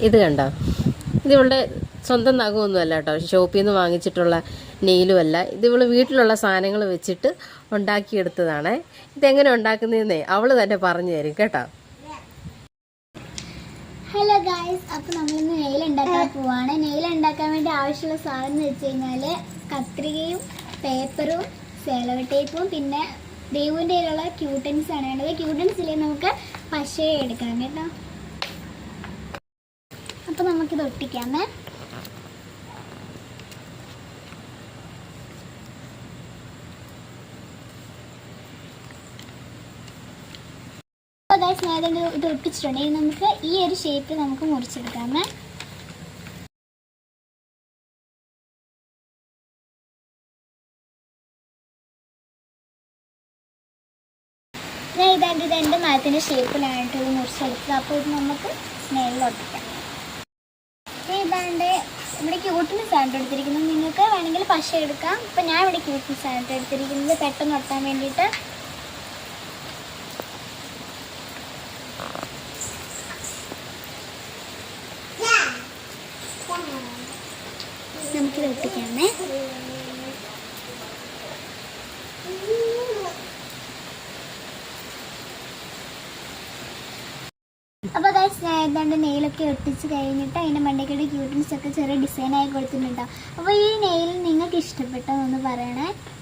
ഇത് കണ്ടോ, ഇതിവളുടെ സ്വന്തം നഖമൊന്നുമല്ല കേട്ടോ, ഷോപ്പിൽ നിന്ന് വാങ്ങിച്ചിട്ടുള്ള നെയിലുമല്ല. ഇത് ഇവള് വീട്ടിലുള്ള സാധനങ്ങൾ വെച്ചിട്ട് ഉണ്ടാക്കിയെടുത്തതാണ്. ഇതെങ്ങനെ ഉണ്ടാക്കുന്നതെന്നേ അവൾ തന്നെ പറഞ്ഞു തരും കേട്ടോ. ഹലോ ഗായ്സ്, അപ്പോൾ നമ്മളിന്ന് നെയിൽ ഉണ്ടാക്കാൻ പോവാണ്. നെയിൽ ഉണ്ടാക്കാൻ വേണ്ടി ആവശ്യമുള്ള സാധനം എന്ന് വെച്ച് കഴിഞ്ഞാൽ കത്രികയും പേപ്പറും സെലോ ടേപ്പും പിന്നെ ദേവുവിൻ്റെ കയ്യിലുള്ള ക്യൂട്ടൻസ് ആണ് വേണ്ടത്. ക്യൂട്ടൻസിൽ നമുക്ക് പശ എടുക്കണം കേട്ടോ. അപ്പോൾ നമുക്കിത് ഒട്ടിക്കാമേ. ഗൈസ്, ഞാൻ ഇത് ഒട്ടിച്ചിട്ടുണ്ടെങ്കിൽ നമുക്ക് ഈ ഒരു ഷേപ്പിൽ നമുക്ക് മുറിച്ചെടുക്കാമേ. ഞാൻ ഇതാണ്ട് ഇത് എൻ്റെ മരത്തിൻ്റെ ഷേപ്പിലായിട്ട് ഇത് മുറിച്ചെടുത്തത്. അപ്പോൾ ഇത് നമുക്ക് നെയിലിൽ ഒട്ടിക്കാം. ഇതാണ്ട് ഇവിടെ ക്യൂട്ടൻസ് ആണ് എടുത്തിരിക്കുന്നത്. നിങ്ങൾക്ക് വേണമെങ്കിൽ പശ എടുക്കാം. ഇപ്പം ഞാൻ ഇവിടെ ക്യൂട്ടൻസ് ആണ് എടുത്തിരിക്കുന്നത് പെട്ടെന്ന് ഒട്ടാൻ വേണ്ടിയിട്ട്. നമുക്കിത് ഒട്ടിക്കാമേ. അപ്പോൾ ഗൈസ്, ഞാൻ ഏതാണ്ട് നെയിലൊക്കെ ഒട്ടിച്ച് കഴിഞ്ഞിട്ട് അതിൻ്റെ മണ്ടയ്ക്കൊരു ക്യൂട്ടൻസ് ഒക്കെ ചെറിയ ഡിസൈനായി കൊടുത്തിട്ടുണ്ടാവും. അപ്പോൾ ഈ നെയിൽ നിങ്ങൾക്ക് ഇഷ്ടപ്പെട്ടതെന്ന് പറയണേ.